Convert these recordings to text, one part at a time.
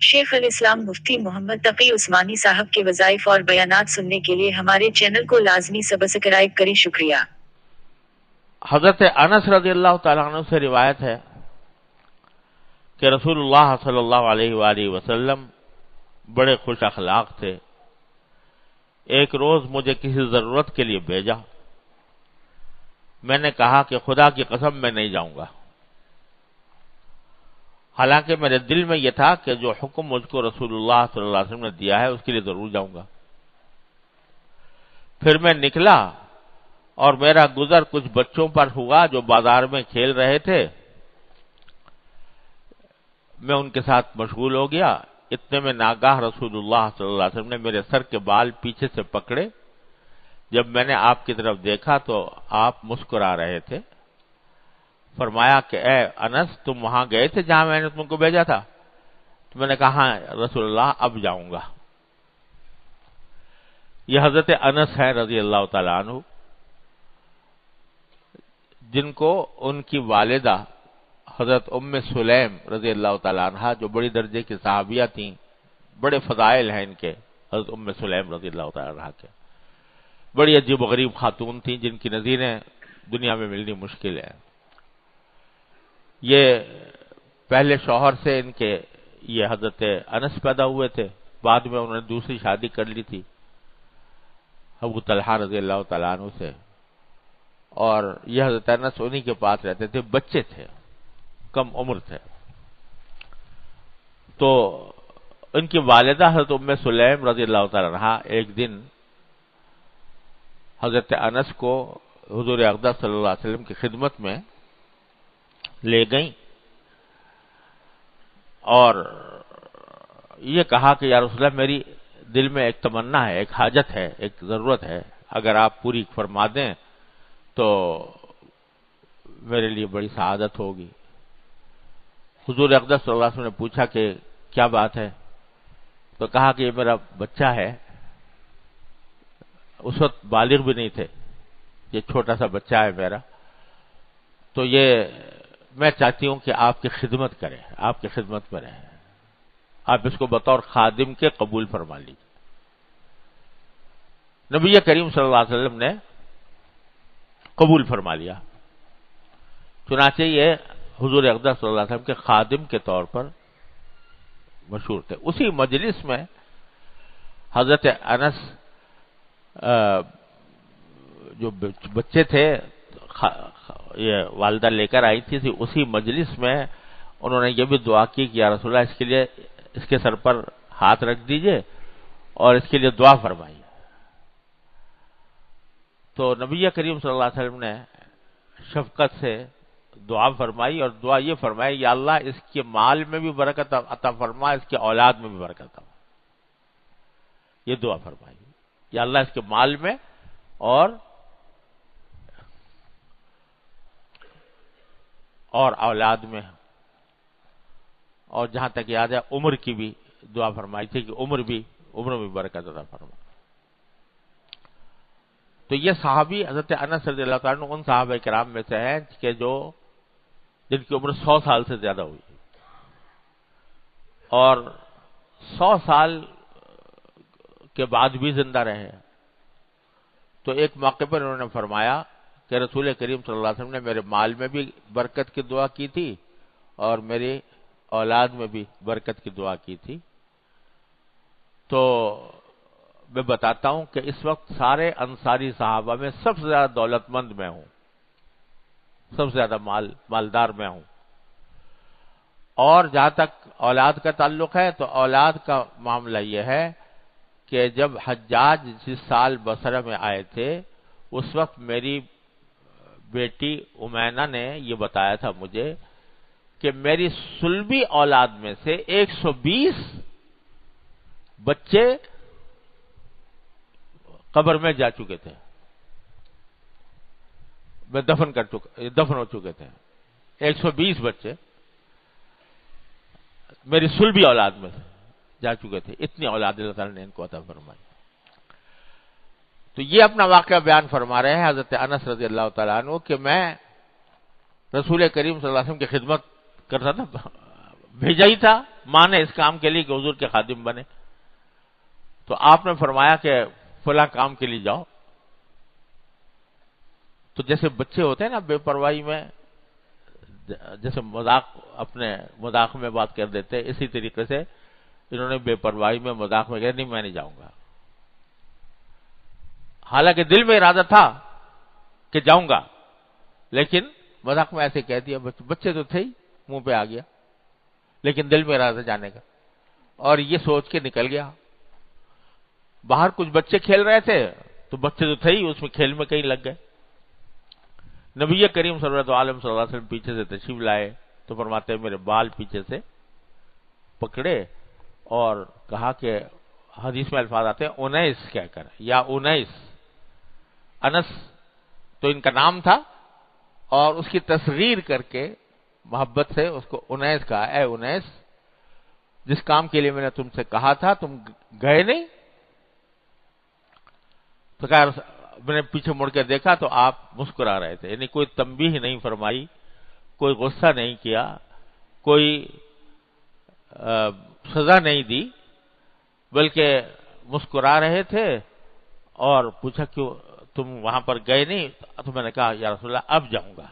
شیخ الاسلام مفتی محمد تقی عثمانی صاحب کے وظائف اور بیانات سننے کے لیے ہمارے چینل کو لازمی سبسکرائب کریں۔ شکریہ۔ حضرت انس رضی اللہ تعالیٰ عنہ سے روایت ہے کہ رسول اللہ صلی اللہ علیہ وآلہ وسلم بڑے خوش اخلاق تھے۔ ایک روز مجھے کسی ضرورت کے لیے بھیجا، میں نے کہا کہ خدا کی قسم میں نہیں جاؤں گا، حالانکہ میرے دل میں یہ تھا کہ جو حکم مجھ کو رسول اللہ صلی اللہ علیہ وسلم نے دیا ہے اس کے لیے ضرور جاؤں گا۔ پھر میں نکلا اور میرا گزر کچھ بچوں پر ہوا جو بازار میں کھیل رہے تھے، میں ان کے ساتھ مشغول ہو گیا۔ اتنے میں ناگاہ رسول اللہ صلی اللہ علیہ وسلم نے میرے سر کے بال پیچھے سے پکڑے۔ جب میں نے آپ کی طرف دیکھا تو آپ مسکرا رہے تھے۔ فرمایا کہ اے انس، تم وہاں گئے تھے جہاں میں نے تم کو بھیجا تھا؟ تو میں نے کہا ہاں رسول اللہ، اب جاؤں گا۔ یہ حضرت انس ہے رضی اللہ تعالیٰ عنہ، جن کو ان کی والدہ حضرت ام سلیم رضی اللہ تعالیٰ عنہ، جو بڑی درجے کی صحابیہ تھیں، بڑے فضائل ہیں ان کے، حضرت ام سلیم رضی اللہ تعالیٰ عنہ کے، بڑی عجیب و غریب خاتون تھیں جن کی نظیریں دنیا میں ملنی مشکل ہے۔ یہ پہلے شوہر سے ان کے یہ حضرت انس پیدا ہوئے تھے، بعد میں انہوں نے دوسری شادی کر لی تھی ابو طلحہ رضی اللہ تعالیٰ عنہ سے، اور یہ حضرت انس انہی کے پاس رہتے تھے، بچے تھے، کم عمر تھے۔ تو ان کی والدہ حضرت ام سلیم رضی اللہ تعالیٰ عنہ ایک دن حضرت انس کو حضور اقدس صلی اللہ علیہ وسلم کی خدمت میں لے گئیں اور یہ کہا کہ یا رسول اللہ، میری دل میں ایک تمنا ہے، ایک حاجت ہے، ایک ضرورت ہے، اگر آپ پوری فرما دیں تو میرے لیے بڑی سعادت ہوگی۔ حضور اقدس صلی اللہ علیہ وسلم نے پوچھا کہ کیا بات ہے؟ تو کہا کہ یہ میرا بچہ ہے، اس وقت بالغ بھی نہیں تھے، یہ چھوٹا سا بچہ ہے میرا، تو یہ میں چاہتی ہوں کہ آپ کی خدمت کریں، آپ کی خدمت میں رہیں، آپ اس کو بطور خادم کے قبول فرما لیجیے۔ نبی کریم صلی اللہ علیہ وسلم نے قبول فرما لیا، چنانچہ یہ حضور اقدس صلی اللہ علیہ وسلم کے خادم کے طور پر مشہور تھے۔ اسی مجلس میں حضرت انس جو بچے تھے یہ والدہ لے کر آئی تھی، اسی مجلس میں انہوں نے یہ بھی دعا کی کہ یا رسول اللہ، اس کے لیے اس کے سر پر ہاتھ رکھ دیجئے اور اس کے لیے دعا فرمائیے۔ تو نبی کریم صلی اللہ علیہ وسلم نے شفقت سے دعا فرمائی اور دعا یہ فرمائی، یا اللہ اس کے مال میں بھی برکت عطا فرما، اس کے اولاد میں بھی برکت عطا فرما۔ یہ دعا فرمائی، یا اللہ اس کے مال میں اور اولاد میں، اور جہاں تک یاد ہے عمر کی بھی دعا فرمائی تھی کہ عمر میں برکت عطا فرما۔ تو یہ صحابی حضرت انس رضی اللہ تعالیٰ عنہ ان صحابہ کرام میں سے ہیں کہ جن کی عمر 100 سال سے زیادہ ہوئی، اور 100 سال کے بعد بھی زندہ رہے۔ تو ایک موقع پر انہوں نے فرمایا کہ رسول کریم صلی اللہ علیہ وسلم نے میرے مال میں بھی برکت کی دعا کی تھی اور میری اولاد میں بھی برکت کی دعا کی تھی۔ تو میں بتاتا ہوں کہ اس وقت سارے انصاری صحابہ میں سب سے زیادہ دولت مند میں ہوں، سب سے زیادہ مالدار میں ہوں۔ اور جہاں تک اولاد کا تعلق ہے تو اولاد کا معاملہ یہ ہے کہ جب حجاج جس سال بصرہ میں آئے تھے، اس وقت میری بیٹی امینا نے یہ بتایا تھا مجھے کہ میری صلبی اولاد میں سے 120 بچے قبر میں جا چکے تھے، میں دفن ہو چکے تھے۔ 120 بچے میری صلبی اولاد میں جا چکے تھے، اتنی اولاد اللہ تعالیٰ نے ان کو عطا فرمائی۔ تو یہ اپنا واقعہ بیان فرما رہے ہیں حضرت انس رضی اللہ تعالیٰ عنہ کہ میں رسول کریم صلی اللہ علیہ وسلم کی خدمت کرتا تھا بھیجا ہی تھا ماں نے اس کام کے لیے کہ حضور کے خادم بنے. تو آپ نے فرمایا کہ فلاں کام کے لیے جاؤ. تو جیسے بچے ہوتے ہیں نا بے پرواہی میں جیسے اپنے مذاق میں بات کر دیتے، اسی طریقے سے انہوں نے بے پرواہی میں مذاق میں کہا نہیں میں نہیں جاؤں گا. حالانکہ دل میں ارادہ تھا کہ جاؤں گا، لیکن مذاق میں ایسے کہہ دیا. بچے تو تھے ہی، منہ پہ آ گیا، لیکن دل میں ارادہ جانے کا، اور یہ سوچ کے نکل گیا. باہر کچھ بچے کھیل رہے تھے تو بچے تو تھے ہی، اس میں کھیل میں کہیں لگ گئے. نبی کریم صلی اللہ علیہ وسلم پیچھے سے تشریف لائے تو فرماتے ہیں میرے بال پیچھے سے پکڑے اور کہا کہ حدیث میں الفاظ آتے ہیں انیس کہہ کر، یا انیس. انس تو ان کا نام تھا اور اس کی تصغیر کر کے محبت سے اس کو انیس کہا. اے انیس، جس کام کے لیے میں نے تم سے کہا تھا تم گئے نہیں. تو کہا میں نے پیچھے مڑ کے دیکھا تو آپ مسکرا رہے تھے، یعنی کوئی تنبیہ نہیں فرمائی، کوئی غصہ نہیں کیا، کوئی سزا نہیں دی، بلکہ مسکرا رہے تھے. اور پوچھا کیوں تم وہاں پر گئے نہیں؟ تو میں نے کہا یا رسول اللہ اب جاؤں گا.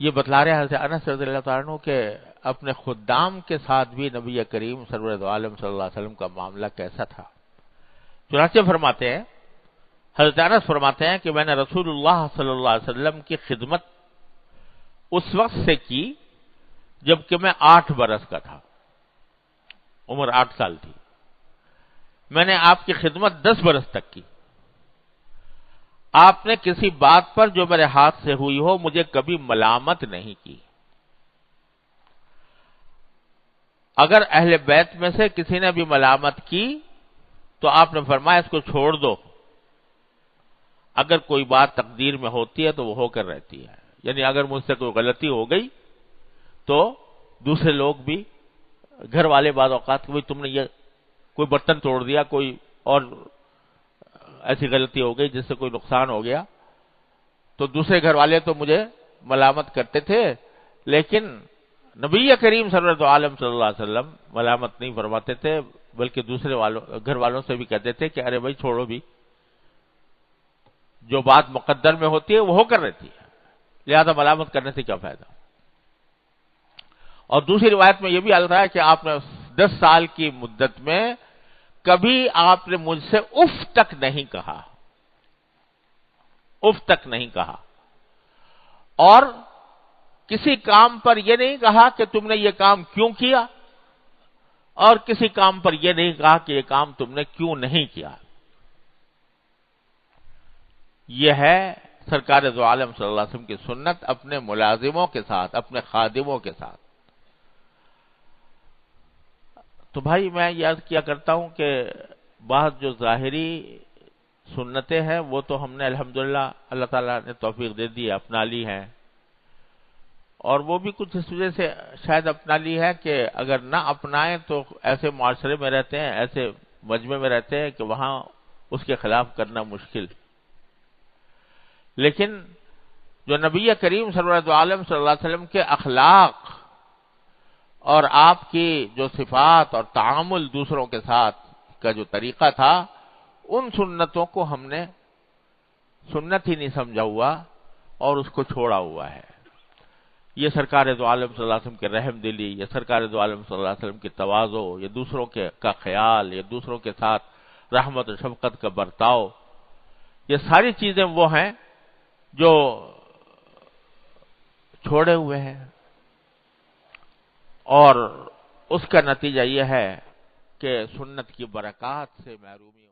یہ بتلا رہے حضرت انس رضی اللہ تعالیٰ عنہ کہ اپنے خدام کے ساتھ بھی نبی کریم سرور عالم صلی اللہ علیہ وسلم کا معاملہ کیسا تھا. چنانچہ فرماتے ہیں، حضرت انس فرماتے ہیں کہ میں نے رسول اللہ صلی اللہ علیہ وسلم کی خدمت اس وقت سے کی جبکہ میں 8 برس کا تھا، عمر 8 سال تھی. میں نے آپ کی خدمت 10 برس تک کی. آپ نے کسی بات پر جو میرے ہاتھ سے ہوئی ہو مجھے کبھی ملامت نہیں کی. اگر اہل بیت میں سے کسی نے بھی ملامت کی تو آپ نے فرمایا اس کو چھوڑ دو، اگر کوئی بات تقدیر میں ہوتی ہے تو وہ ہو کر رہتی ہے. یعنی اگر مجھ سے کوئی غلطی ہو گئی تو دوسرے لوگ بھی، گھر والے بعض اوقات کہ تم نے یہ کوئی برتن توڑ دیا، کوئی اور ایسی غلطی ہو گئی جس سے کوئی نقصان ہو گیا، تو دوسرے گھر والے تو مجھے ملامت کرتے تھے، لیکن نبی کریم صلی اللہ علیہ وسلم ملامت نہیں فرماتے تھے، بلکہ دوسرے گھر والوں سے بھی کہتے تھے کہ ارے بھائی چھوڑو بھی، جو بات مقدر میں ہوتی ہے وہ ہو کر رہتی ہے، لہذا ملامت کرنے سے کیا فائدہ. اور دوسری روایت میں یہ بھی آ رہا ہے کہ آپ نے 10 سال کی مدت میں کبھی آپ نے مجھ سے اف تک نہیں کہا، اف تک نہیں کہا. اور کسی کام پر یہ نہیں کہا کہ تم نے یہ کام کیوں کیا، اور کسی کام پر یہ نہیں کہا کہ یہ کام تم نے کیوں نہیں کیا. یہ ہے سرکار دو عالم صلی اللہ علیہ وسلم کی سنت اپنے ملازموں کے ساتھ، اپنے خادموں کے ساتھ. تو بھائی میں یاد کیا کرتا ہوں کہ بعض جو ظاہری سنتیں ہیں وہ تو ہم نے الحمدللہ اللہ تعالیٰ نے توفیق دے دی، اپنا لی ہیں، اور وہ بھی کچھ اس وجہ سے شاید اپنا لی ہے کہ اگر نہ اپنائیں تو ایسے معاشرے میں رہتے ہیں، ایسے مجمع میں رہتے ہیں کہ وہاں اس کے خلاف کرنا مشکل. لیکن جو نبی کریم صلی اللہ علیہ وسلم کے اخلاق اور آپ کی جو صفات اور تعامل دوسروں کے ساتھ کا جو طریقہ تھا، ان سنتوں کو ہم نے سنت ہی نہیں سمجھا ہوا اور اس کو چھوڑا ہوا ہے. یہ سرکار دو عالم صلی اللہ علیہ وسلم کے رحم دلی، یہ سرکار دو عالم صلی اللہ علیہ وسلم کی تواضع، یہ دوسروں کا خیال، یہ دوسروں کے ساتھ رحمت و شفقت کا برتاؤ، یہ ساری چیزیں وہ ہیں جو چھوڑے ہوئے ہیں. اور اس کا نتیجہ یہ ہے کہ سنت کی برکات سے محرومی